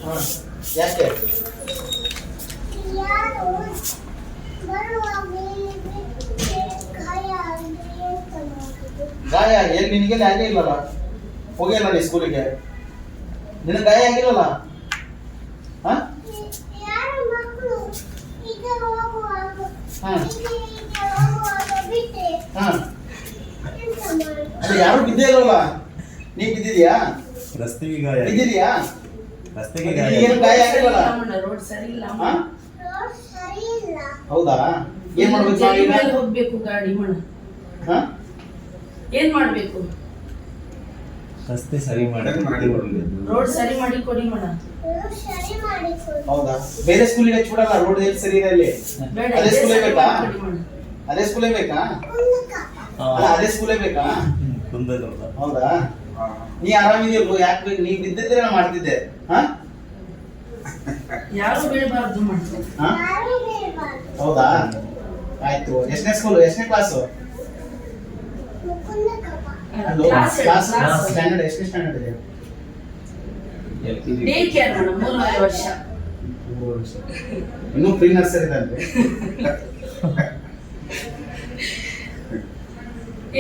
ಹಾ. ಯಾಕೆ? ಗಾಯ ಏನ್ ನಿನಗೆ ಹಾಗೆ ಇಲ್ಲಲ್ಲ? ಹೋಗಿಲ್ಲ ನೀ ಸ್ಕೂಲಿಗೆ? ನಿನಗೆ ಗಾಯ ಆಗಿಲ್ಲಲ್ಲ? ಹಾ? ಹಾ. ಅಲ್ಲಿ ಯಾರು ಬಿದ್ದೇ ಇಲ್ಲಲ್ಲ? ನೀ ಬಿದ್ದಿದ್ಯಾ? ರಸ್ತೆಗೆ ಗಾಯ ಬಿದ್ದಿದ್ಯಾ? ರಸ್ತೆಗೆ ಏನು ಗಾಯ ಆಗಿಲ್ಲಲ್ಲ? ರೋಡ್ ಸರಿ ಇಲ್ಲ. ಹಾ? ಹೌದಾ? ಏನ್ ಮಾಡ್ಬೇಕು ಜಲ್ಲಿ ನಾವೀಗ? ಮೇಲೆ ಹೋಗ್ಬೇಕು ಗಾಡಿ ಮಣ. ಹಾ? ಏನ್ ಮಾಡ್ಬೇಕು? ರಸ್ತೆ ಸರಿ ಮಾಡಿ ರೋಡ್ ಸರಿ ಮಾಡಿ ಕೊಡಿ ಮಣ. ಹೌದಾ? ಬೇರೆ ಸ್ಕೂಲಿಗೆ ಹಚ್ಬಿಡಲ್ಲ, ರೋಡ್ ಎಲ್ಲಿ ಸರಿ ಇದೆ ಅಲ್ಲಿ? ಬೇಡ, ಅದೇ ಇದೇ ಸ್ಕೂಲೇ ಸರಿ ಬೇಕಾ? ಮಾಡ್ಕೊಡಿ ಮಣ. ಅದೇ ಸ್ಕೂಲೇ ಬೇಕಾ? ಅಲ್ಲ, ಅದೇ ಸ್ಕೂಲೇ ಬೇಕಾ? ಕುಂದಗೋಳ ಹೌದಾ? ನೀ ಆರಾಮಿದೆಯಲ್ಲ? ಯಾಕೆ ಬೇಕು? ನೀ ಬಿದ್ದಿದ್ರೆ ನಾ ಮಾಡ್ತಿದ್ದೆ. ಹಾ? ಯಾರು ಬೀಳಬಾರ್ದು ಮಾಡ್ತಾರೆ. ಹಾ? ಹೌದಾ? ಆಯ್ತು. ಎಷ್ಟನೇ ಸ್ಕೂಲು? ಎಷ್ಟನೇ class? Class class class standard ಎಷ್ಟನೇ ಸ್ಟ್ಯಾಂಡರ್ಡ್ ಇದೆ? ಡೇ ಕೇರ್ ಮಣ, 3 ವರ್ಷ. ಇನ್ನೂ ಪ್ರೀ ನರ್ಸರಿ ಇದೆ.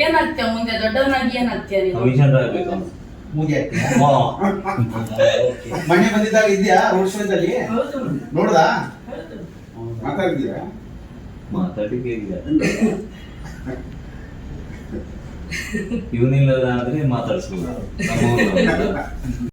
ಏನಾಗ್ತೀಯ ಮುಂದೆ ದೊಡ್ಡವನಾಗಿ? ಏನಾಗ್ತೀಯ ನೀವು? ಕಮಿಷನರ್ ಆಗ್ಬೇಕು ಮೂಗಿ ಆಗ್ತೀಯಾ? ಮೊನ್ನೆ ಬಂದಿದ್ದಾಗ ಇದೆಯಾ ರೋಡ್ ಶೋದಲ್ಲಿ? ಹೌದು ನೋಡ್ದಾ? ಹೌದು. ಮಾತಾಡಿದ್ಯಾ? ಮಾತಾಡಿಕೆ ಇದೆ ಇವನಿಲ್ಲದ ಆದ್ರೆ ಮಾತಾಡ್ಸ್ಬೋದು ನಮ್ಮ ಊರಲ್ಲಿ.